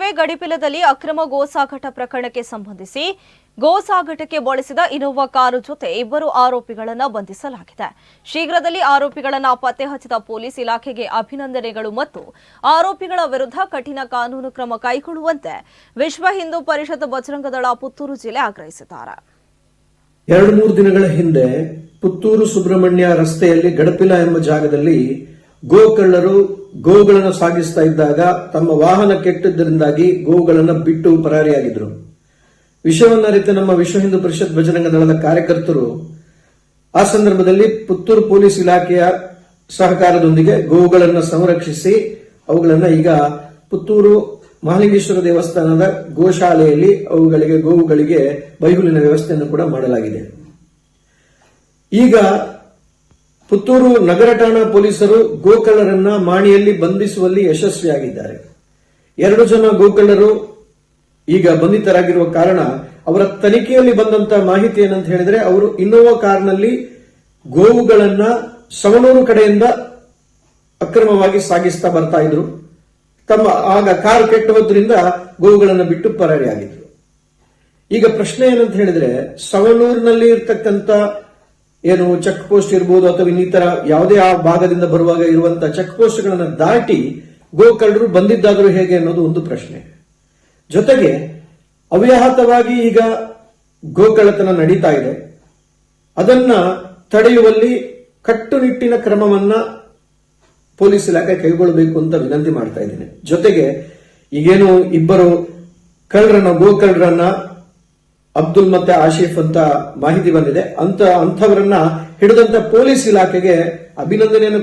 ನಡುವೆ ಗಡಿಪಿಲದಲ್ಲಿ ಅಕ್ರಮ ಗೋಸಾಗಾಟ ಪ್ರಕರಣಕ್ಕೆ ಸಂಬಂಧಿಸಿ ಗೋಸಾಗಾಟಕ್ಕೆ ಬಳಸಿದ ಇನೋವಾ ಕಾರು ಜೊತೆ ಇಬ್ಬರು ಆರೋಪಿಗಳನ್ನು ಬಂಧಿಸಲಾಗಿದೆ. ಶೀಘ್ರದಲ್ಲಿ ಆರೋಪಿಗಳನ್ನು ಪತ್ತೆ ಹಚ್ಚಿದ ಪೊಲೀಸ್ ಇಲಾಖೆಗೆ ಅಭಿನಂದನೆಗಳು ಮತ್ತು ಆರೋಪಿಗಳ ವಿರುದ್ಧ ಕಠಿಣ ಕಾನೂನು ಕ್ರಮ ಕೈಗೊಳ್ಳುವಂತೆ ವಿಶ್ವ ಹಿಂದೂ ಪರಿಷತ್ ಬಜರಂಗದಳ ಪುತ್ತೂರು ಜಿಲ್ಲೆ ಆಗ್ರಹಿಸಿದ್ದಾರೆ. 2-3 ದಿನಗಳ ಹಿಂದೆ ಪುತ್ತೂರು ಸುಬ್ರಹ್ಮಣ್ಯ ರಸ್ತೆಯಲ್ಲಿ ಗಡಪಿಲ ಎಂಬ ಜಾಗದಲ್ಲಿ ಗೋಕಳ್ಳರು ಗೋಗಳನ್ನು ಸಾಗಿಸ್ತಾ ಇದ್ದಾಗ ತಮ್ಮ ವಾಹನ ಕೆಟ್ಟದ್ದರಿಂದಾಗಿ ಗೋಗಳನ್ನು ಬಿಟ್ಟು ಪರಾರಿಯಾಗಿದ್ರು. ವಿಷಯವನ್ನರಿತ ನಮ್ಮ ವಿಶ್ವ ಹಿಂದೂ ಪರಿಷತ್ ಬಜರಂಗ ದಳದ ಕಾರ್ಯಕರ್ತರು ಆ ಸಂದರ್ಭದಲ್ಲಿ ಪುತ್ತೂರು ಪೊಲೀಸ್ ಇಲಾಖೆಯ ಸಹಕಾರದೊಂದಿಗೆ ಗೋವುಗಳನ್ನು ಸಂರಕ್ಷಿಸಿ ಅವುಗಳನ್ನು ಈಗ ಪುತ್ತೂರು ಮಹಾಲಿಂಗೇಶ್ವರ ದೇವಸ್ಥಾನದ ಗೋಶಾಲೆಯಲ್ಲಿ ಗೋವುಗಳಿಗೆ ಬೈಹುಲ್ಲಿನ ವ್ಯವಸ್ಥೆಯನ್ನು ಕೂಡ ಮಾಡಲಾಗಿದೆ. ಈಗ ಪುತ್ತೂರು ನಗರ ಠಾಣಾ ಪೊಲೀಸರು ಗೋಕಳ್ಳರನ್ನ ಮಾಣಿಯಲ್ಲಿ ಬಂಧಿಸುವಲ್ಲಿ ಯಶಸ್ವಿಯಾಗಿದ್ದಾರೆ. 2 ಜನ ಗೋಕಳ್ಳರು ಈಗ ಬಂಧಿತರಾಗಿರುವ ಕಾರಣ ಅವರ ತನಿಖೆಯಲ್ಲಿ ಬಂದಂತ ಮಾಹಿತಿ ಏನಂತ ಹೇಳಿದ್ರೆ, ಅವರು ಇನ್ನೋವಾ ಕಾರ್ನಲ್ಲಿ ಗೋವುಗಳನ್ನ ಸವಣೂರು ಕಡೆಯಿಂದ ಅಕ್ರಮವಾಗಿ ಸಾಗಿಸ್ತಾ ಬರ್ತಾ ಇದ್ರು. ಆಗ ಕಾರು ಕೆಟ್ಟು ಹೋದ್ರಿಂದ ಗೋವುಗಳನ್ನು ಬಿಟ್ಟು ಪರಾರಿಯಾಗಿದ್ರು. ಈಗ ಪ್ರಶ್ನೆ ಏನಂತ ಹೇಳಿದ್ರೆ, ಸವಣೂರಿನಲ್ಲಿ ಇರ್ತಕ್ಕಂಥ ಏನು ಚೆಕ್ ಪೋಸ್ಟ್ ಇರಬಹುದು ಅಥವಾ ಇನ್ನಿತರ ಯಾವುದೇ ಆ ಭಾಗದಿಂದ ಬರುವಾಗ ಇರುವಂತಹ ಚೆಕ್ ಪೋಸ್ಟ್ಗಳನ್ನು ದಾಟಿ ಗೋಕಳ್ಳರು ಬಂದಿದ್ದಾದರೂ ಹೇಗೆ ಅನ್ನೋದು ಒಂದು ಪ್ರಶ್ನೆ. ಜೊತೆಗೆ ಅವ್ಯಾಹತವಾಗಿ ಈಗ ಗೋಕಳ್ಳತನ ನಡೀತಾ ಇದೆ. ಅದನ್ನ ತಡೆಯುವಲ್ಲಿ ಕಟ್ಟುನಿಟ್ಟಿನ ಕ್ರಮವನ್ನ ಪೊಲೀಸ್ ಇಲಾಖೆ ಕೈಗೊಳ್ಳಬೇಕು ಅಂತ ವಿನಂತಿ ಮಾಡ್ತಾ ಇದ್ದೇನೆ. ಜೊತೆಗೆ ಈಗೇನು ಇಬ್ಬರು ಗೋಕಳ್ಳರನ್ನ ಅಬ್ದುಲ್ ಮತ್ತೆ ಆಶಿಫ್ ಅಂತ ಮಾಹಿತಿ ಬಂದಿದೆ, ಅಂಥವರನ್ನ ಹಿಡಿದಂತ ಪೊಲೀಸ್ ಇಲಾಖೆಗೆ ಅಭಿನಂದನೆಯನ್ನು